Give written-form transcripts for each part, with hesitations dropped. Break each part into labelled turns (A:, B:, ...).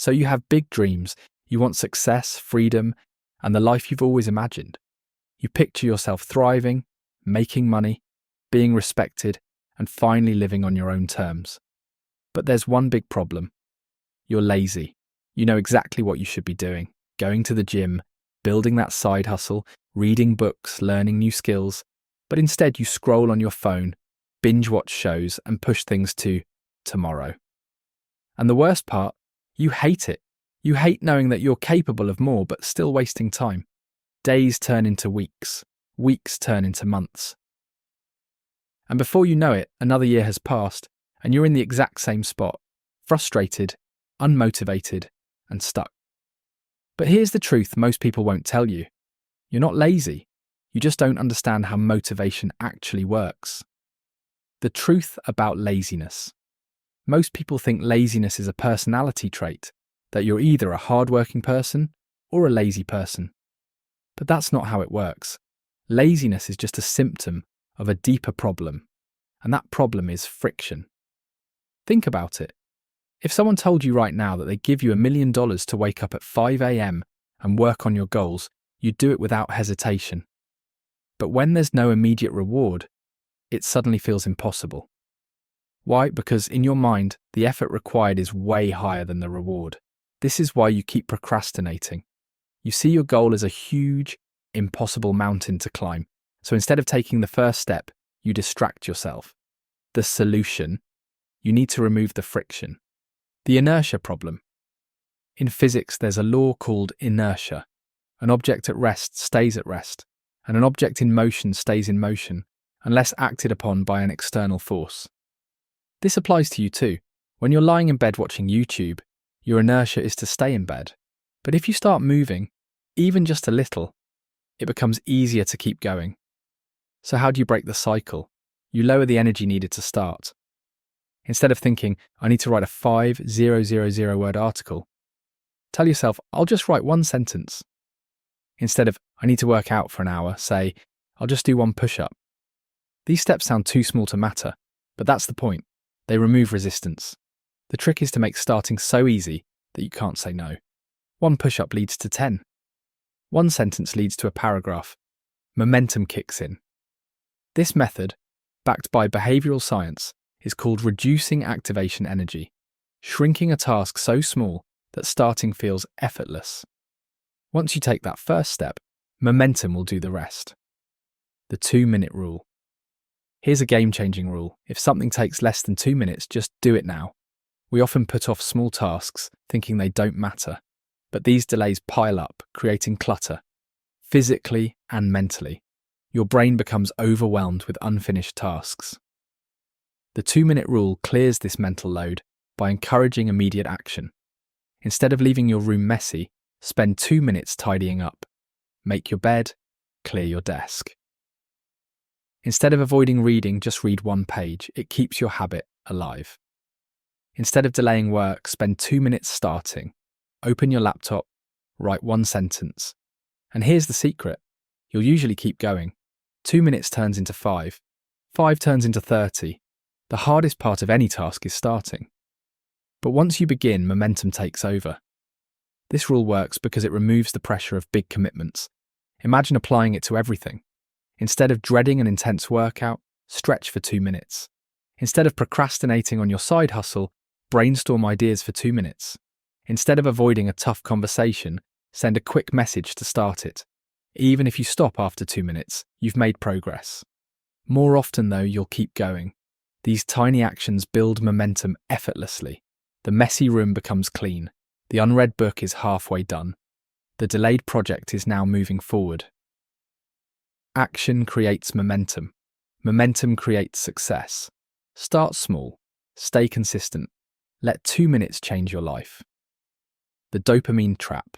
A: So you have big dreams, you want success, freedom, and the life you've always imagined. You picture yourself thriving, making money, being respected, and finally living on your own terms. But there's one big problem. You're lazy. You know exactly what you should be doing, going to the gym, building that side hustle, reading books, learning new skills, but instead you scroll on your phone, binge watch shows, and push things to tomorrow. And the worst part, you hate it. You hate knowing that you're capable of more but still wasting time. Days turn into weeks, weeks turn into months. And before you know it, another year has passed and you're in the exact same spot, frustrated, unmotivated, and stuck. But here's the truth most people won't tell you. You're not lazy. You just don't understand how motivation actually works. The truth about laziness. Most people think laziness is a personality trait, that you're either a hardworking person or a lazy person. But that's not how it works. Laziness is just a symptom of a deeper problem, and that problem is friction. Think about it. If someone told you right now that they give you $1 million to wake up at 5 a.m. and work on your goals, you'd do it without hesitation. But when there's no immediate reward, it suddenly feels impossible. Why? Because in your mind, the effort required is way higher than the reward. This is why you keep procrastinating. You see your goal as a huge, impossible mountain to climb. So instead of taking the first step, you distract yourself. The solution: you need to remove the friction. The inertia problem. In physics, there's a law called inertia. An object at rest stays at rest, and an object in motion stays in motion, unless acted upon by an external force. This applies to you too. When you're lying in bed watching YouTube, your inertia is to stay in bed. But if you start moving, even just a little, it becomes easier to keep going. So how do you break the cycle? You lower the energy needed to start. Instead of thinking, I need to write a 5,000 word article, tell yourself, I'll just write one sentence. Instead of, I need to work out for an hour, say, I'll just do one push-up. These steps sound too small to matter, but that's the point. They remove resistance. The trick is to make starting so easy that you can't say no. One push-up leads to 10. One sentence leads to a paragraph. Momentum kicks in. This method, backed by behavioral science, is called reducing activation energy, shrinking a task so small that starting feels effortless. Once you take that first step, momentum will do the rest. The 2-minute rule. Here's a game-changing rule. If something takes less than 2 minutes, just do it now. We often put off small tasks, thinking they don't matter, but these delays pile up, creating clutter, physically and mentally. Your brain becomes overwhelmed with unfinished tasks. The 2-minute rule clears this mental load by encouraging immediate action. Instead of leaving your room messy, spend 2 minutes tidying up. Make your bed, clear your desk. Instead of avoiding reading, just read one page. It keeps your habit alive. Instead of delaying work, spend 2 minutes starting. Open your laptop, write one sentence. And here's the secret. You'll usually keep going. 2 minutes turns into 5. 5 turns into 30. The hardest part of any task is starting. But once you begin, momentum takes over. This rule works because it removes the pressure of big commitments. Imagine applying it to everything. Instead of dreading an intense workout, stretch for 2 minutes. Instead of procrastinating on your side hustle, brainstorm ideas for 2 minutes. Instead of avoiding a tough conversation, send a quick message to start it. Even if you stop after 2 minutes, you've made progress. More often though, you'll keep going. These tiny actions build momentum effortlessly. The messy room becomes clean. The unread book is halfway done. The delayed project is now moving forward. Action creates momentum. Momentum creates success. Start small. Stay consistent. Let 2 minutes change your life. The dopamine trap.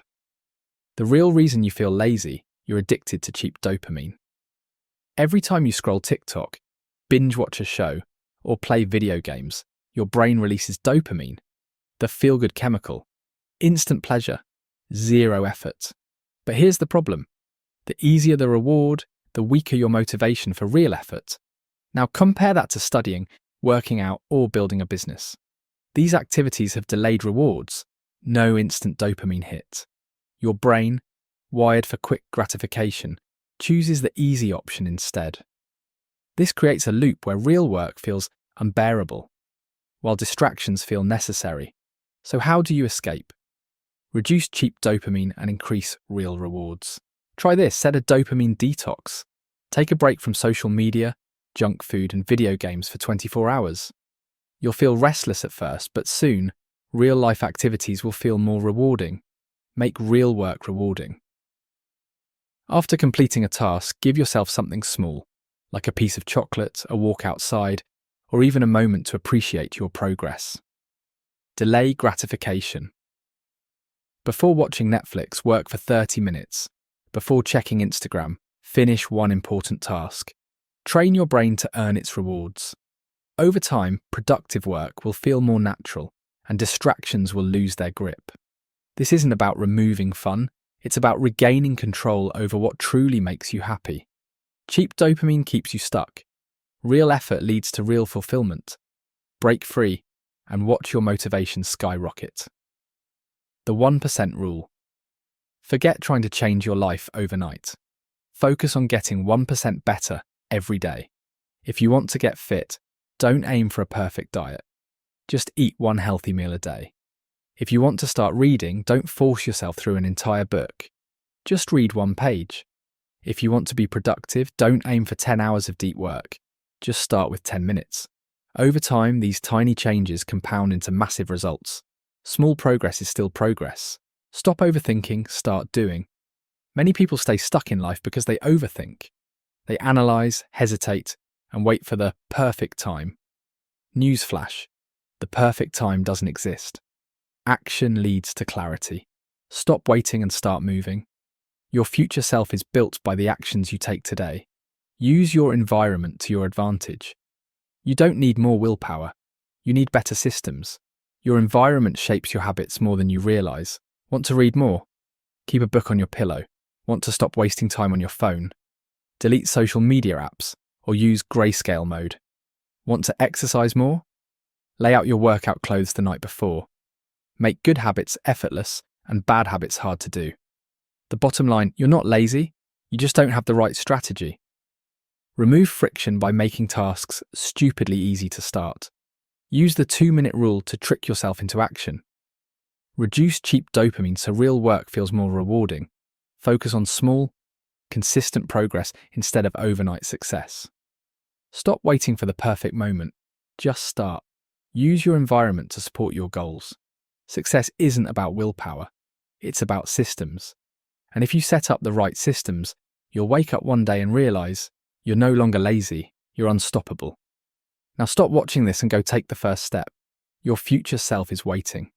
A: The real reason you feel lazy, you're addicted to cheap dopamine. Every time you scroll TikTok, binge watch a show, or play video games, your brain releases dopamine, the feel-good chemical. Instant pleasure, zero effort. But here's the problem. The easier the reward, the weaker your motivation for real effort. Now compare that to studying, working out, or building a business. These activities have delayed rewards, no instant dopamine hit. Your brain, wired for quick gratification, chooses the easy option instead. This creates a loop where real work feels unbearable, while distractions feel necessary. So how do you escape? Reduce cheap dopamine and increase real rewards. Try this, set a dopamine detox. Take a break from social media, junk food, and video games for 24 hours. You'll feel restless at first, but soon, real-life activities will feel more rewarding. Make real work rewarding. After completing a task, give yourself something small, like a piece of chocolate, a walk outside, or even a moment to appreciate your progress. Delay gratification. Before watching Netflix, work for 30 minutes. Before checking Instagram, finish one important task. Train your brain to earn its rewards. Over time, productive work will feel more natural, and distractions will lose their grip. This isn't about removing fun, it's about regaining control over what truly makes you happy. Cheap dopamine keeps you stuck. Real effort leads to real fulfillment. Break free and watch your motivation skyrocket. The 1% rule. Forget trying to change your life overnight. Focus on getting 1% better every day. If you want to get fit, don't aim for a perfect diet. Just eat one healthy meal a day. If you want to start reading, don't force yourself through an entire book. Just read one page. If you want to be productive, don't aim for 10 hours of deep work. Just start with 10 minutes. Over time, these tiny changes compound into massive results. Small progress is still progress. Stop overthinking, start doing. Many people stay stuck in life because they overthink. They analyze, hesitate, and wait for the perfect time. Newsflash: the perfect time doesn't exist. Action leads to clarity. Stop waiting and start moving. Your future self is built by the actions you take today. Use your environment to your advantage. You don't need more willpower. You need better systems. Your environment shapes your habits more than you realize. Want to read more? Keep a book on your pillow. Want to stop wasting time on your phone? Delete social media apps or use grayscale mode. Want to exercise more? Lay out your workout clothes the night before. Make good habits effortless and bad habits hard to do. The bottom line, you're not lazy, you just don't have the right strategy. Remove friction by making tasks stupidly easy to start. Use the 2-minute rule to trick yourself into action. Reduce cheap dopamine so real work feels more rewarding. Focus on small, consistent progress instead of overnight success. Stop waiting for the perfect moment. Just start. Use your environment to support your goals. Success isn't about willpower. It's about systems. And if you set up the right systems, you'll wake up one day and realize you're no longer lazy, you're unstoppable. Now stop watching this and go take the first step. Your future self is waiting.